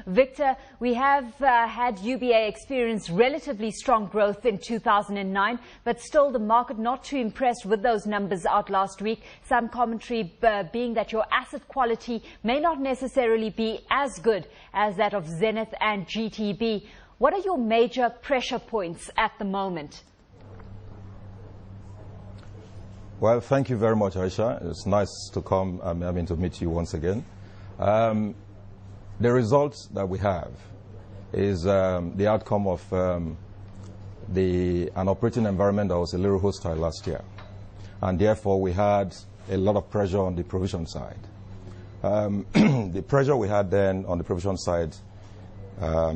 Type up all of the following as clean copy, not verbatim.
Victor, we have had UBA experience relatively strong growth in 2009, but still the market not too impressed with those numbers out last week. Some commentary being that your asset quality may not necessarily be as good as that of Zenith and GTB. What are your major pressure points at the moment? Well, thank you very much, Aisha. It's nice to come, to meet you once again. The results that we have is the outcome of an operating environment that was a little hostile last year. And therefore, we had a lot of pressure on the provision side. The pressure we had then on the provision side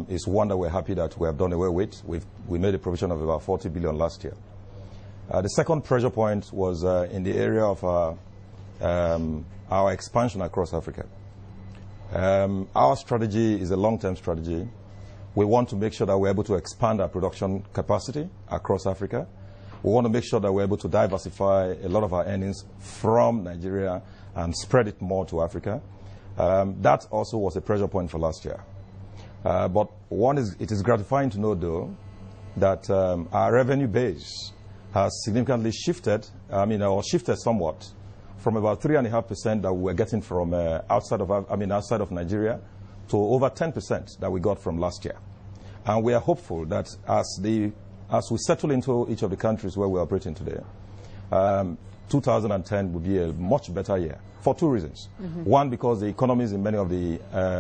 is one that we're happy that we have done away with. We made a provision of about 40 billion last year. The second pressure point was in the area of our expansion across Africa. Our strategy is a long-term strategy. We want to make sure that we're able to expand our production capacity across Africa. We want to make sure that we're able to diversify a lot of our earnings from Nigeria and spread it more to Africa. That also was a pressure point for last year. But it is gratifying to know, though, that our revenue base has significantly shifted, shifted somewhat from about 3.5% that we were getting from outside of Nigeria to over 10% that we got from last year. And we are hopeful that as we settle into each of the countries where we're operating today, 2010 will be a much better year for two reasons. One, because the economies in many of the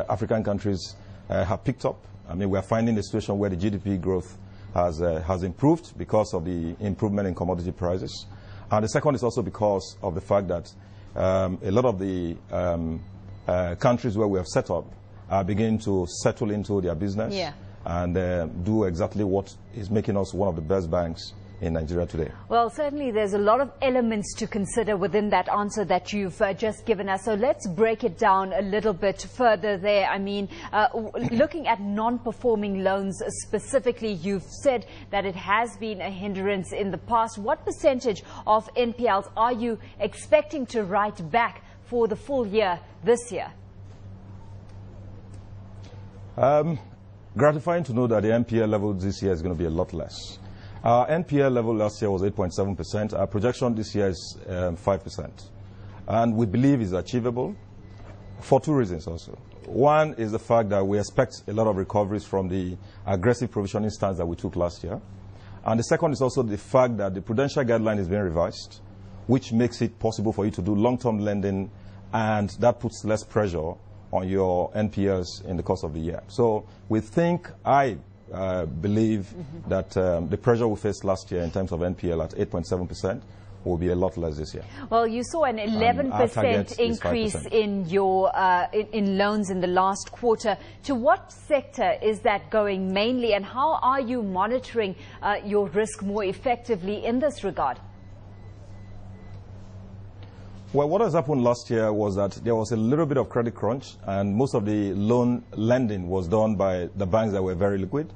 African countries have picked up. We are finding a situation where the GDP growth has improved because of the improvement in commodity prices. And the second is also because of the fact that a lot of the countries where we have set up are beginning to settle into their business and do exactly what is making us one of the best banks in Nigeria today. Well, certainly there's a lot of elements to consider within that answer that you've just given us. So let's break it down a little bit further there. Looking at non-performing loans specifically, you've said that it has been a hindrance in the past. What percentage of NPLs are you expecting to write back for the full year this year? Gratifying to know that the NPL level this year is going to be a lot less. Our NPL level last year was 8.7%. Our projection this year is 5%. And we believe it's achievable for two reasons also. One is the fact that we expect a lot of recoveries from the aggressive provisioning stance that we took last year. And the second is also the fact that the prudential guideline is being revised, which makes it possible for you to do long-term lending, and that puts less pressure on your NPLs in the course of the year. So we think, believe that the pressure we faced last year in terms of NPL at 8.7% will be a lot less this year. Well, you saw an 11% increase in your in loans in the last quarter. To what sector is that going mainly, and how are you monitoring your risk more effectively in this regard? Well, what has happened last year was that there was a little bit of credit crunch, and most of the loan lending was done by the banks that were very liquid.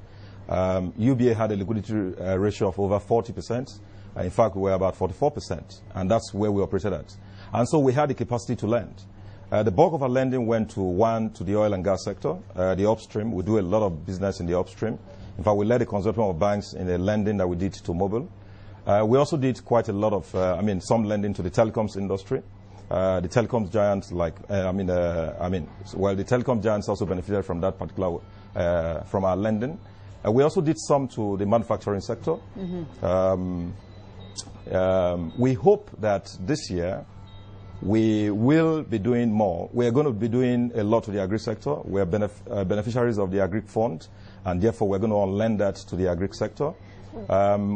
UBA had a liquidity ratio of over 40%. In fact, we were about 44%, and that's where we operated at. And so we had the capacity to lend. The bulk of our lending went to the oil and gas sector, the upstream. We do a lot of business in the upstream. In fact, we led a consortium of banks in the lending that we did to mobile. We also did quite a lot of, some lending to the telecoms industry. The telecoms giants, the telecom giants also benefited from that particular, from our lending. We also did some to the manufacturing sector. We hope that this year we will be doing more. We are going to be doing a lot to the agri sector. We are beneficiaries of the agri fund, and therefore we're going to lend that to the agri sector.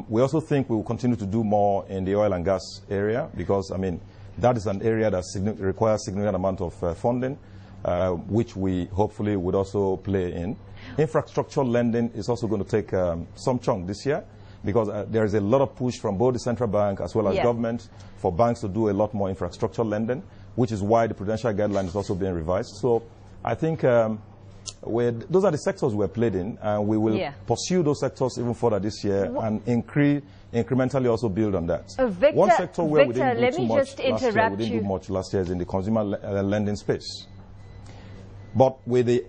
We also think we will continue to do more in the oil and gas area, because that is an area that requires significant amount of funding, which we hopefully would also play in. Infrastructure lending is also going to take some chunk this year, because there is a lot of push from both the central bank as well as government for banks to do a lot more infrastructure lending, which is why the prudential guideline is also being revised. So I think those are the sectors we're played in, and we will pursue those sectors even further this year and incrementally also build on that. Victor, one sector where we didn't do too much last year, we didn't do much last year is in the consumer lending space. But with the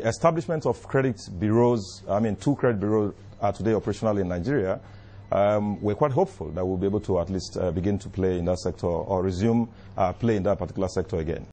establishment of credit bureaus, 2 credit bureaus are today operational in Nigeria, we're quite hopeful that we'll be able to at least begin to play in that sector or resume play in that particular sector again.